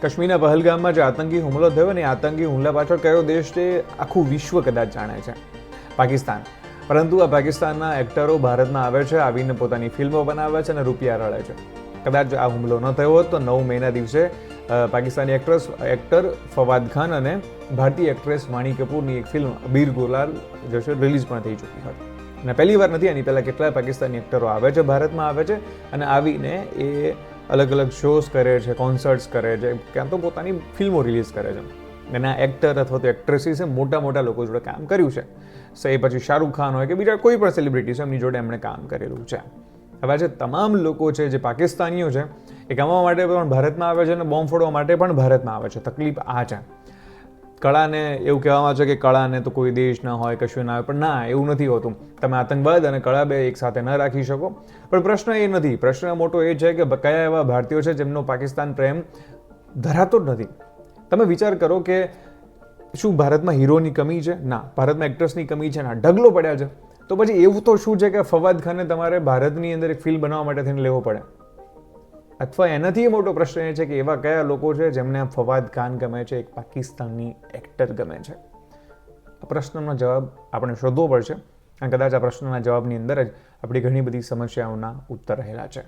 કાશ્મીરના પહલગામમાં જે આતંકી હુમલો થયો ને આતંકી હુમલા પાછળ કયો દેશ છે આખું વિશ્વ કદાચ જાણે છે, પાકિસ્તાન. પરંતુ આ પાકિસ્તાનના એક્ટરો ભારતમાં આવે છે, આવીને પોતાની ફિલ્મો બનાવે છે અને રૂપિયા રળે છે. કદાચ આ હુમલો ન થયો હોત તો 9 મેના દિવસે પાકિસ્તાની એક્ટર ફવાદ ખાન અને ભારતીય એક્ટ્રેસ વાણી કપૂરની એક ફિલ્મ બીર ગુલાલ જે છે રિલીઝ પણ થઈ ચૂકી હતી. અને પહેલી વાર નથી, આની પહેલાં કેટલાય પાકિસ્તાની એક્ટરો આવે છે, ભારતમાં આવે છે અને આવીને એ અલગ અલગ શોઝ કરે છે, કોન્સર્ટ્સ કરે છે, ક્યાં તો પોતાની ફિલ્મો રિલીઝ કરે છે. અને આ એક્ટર અથવા તો એક્ટ્રેસીસે મોટા મોટા લોકો જોડે કામ કર્યું છે. એ પછી શાહરૂખ ખાન હોય કે બીજા કોઈ પણ સેલિબ્રિટીઝ એમની જોડે એમણે કામ કરેલું છે. હવે જે તમામ લોકો છે જે પાકિસ્તાનીઓ છે એ કમાવા માટે પણ ભારતમાં આવે છે અને બોમ્બ ફોડવા માટે પણ ભારતમાં આવે છે. તકલીફ આ છે. કળાને એવું કહેવામાં છે કે કળાને તો કોઈ દેશ ના હોય, કશું ના હોય, પણ ના, એવું નથી હોતું. તમે આતંકવાદ અને કળા બે એક સાથે ન રાખી શકો. પણ પ્રશ્ન એ નથી. પ્રશ્ન મોટો એ છે કે કયા એવા ભારતીયો છે જેમનો પાકિસ્તાન પ્રેમ ધરાતો જ નથી. તમે વિચાર કરો કે શું ભારતમાં હીરોની કમી છે? ના. ભારતમાં એક્ટ્રેસની કમી છે? ના. ઢગલો પડ્યા છે. તો પછી એવું તો શું છે કે ફવાદ ખાનને તમારે ભારતની અંદર એક ફિલ્મ બનાવવા માટે થઈને લેવો પડે? અથવા એનાથી મોટો પ્રશ્ન એ છે કે એવા કયા લોકો છે જેમને ફવાદ ખાન ગમે છે, એક પાકિસ્તાની એક્ટર ગમે છે? આ પ્રશ્નનો જવાબ આપણે શોધવો પડશે અને કદાચ આ પ્રશ્નના જવાબની અંદર જ આપણી ઘણી બધી સમસ્યાઓના ઉત્તર રહેલા છે.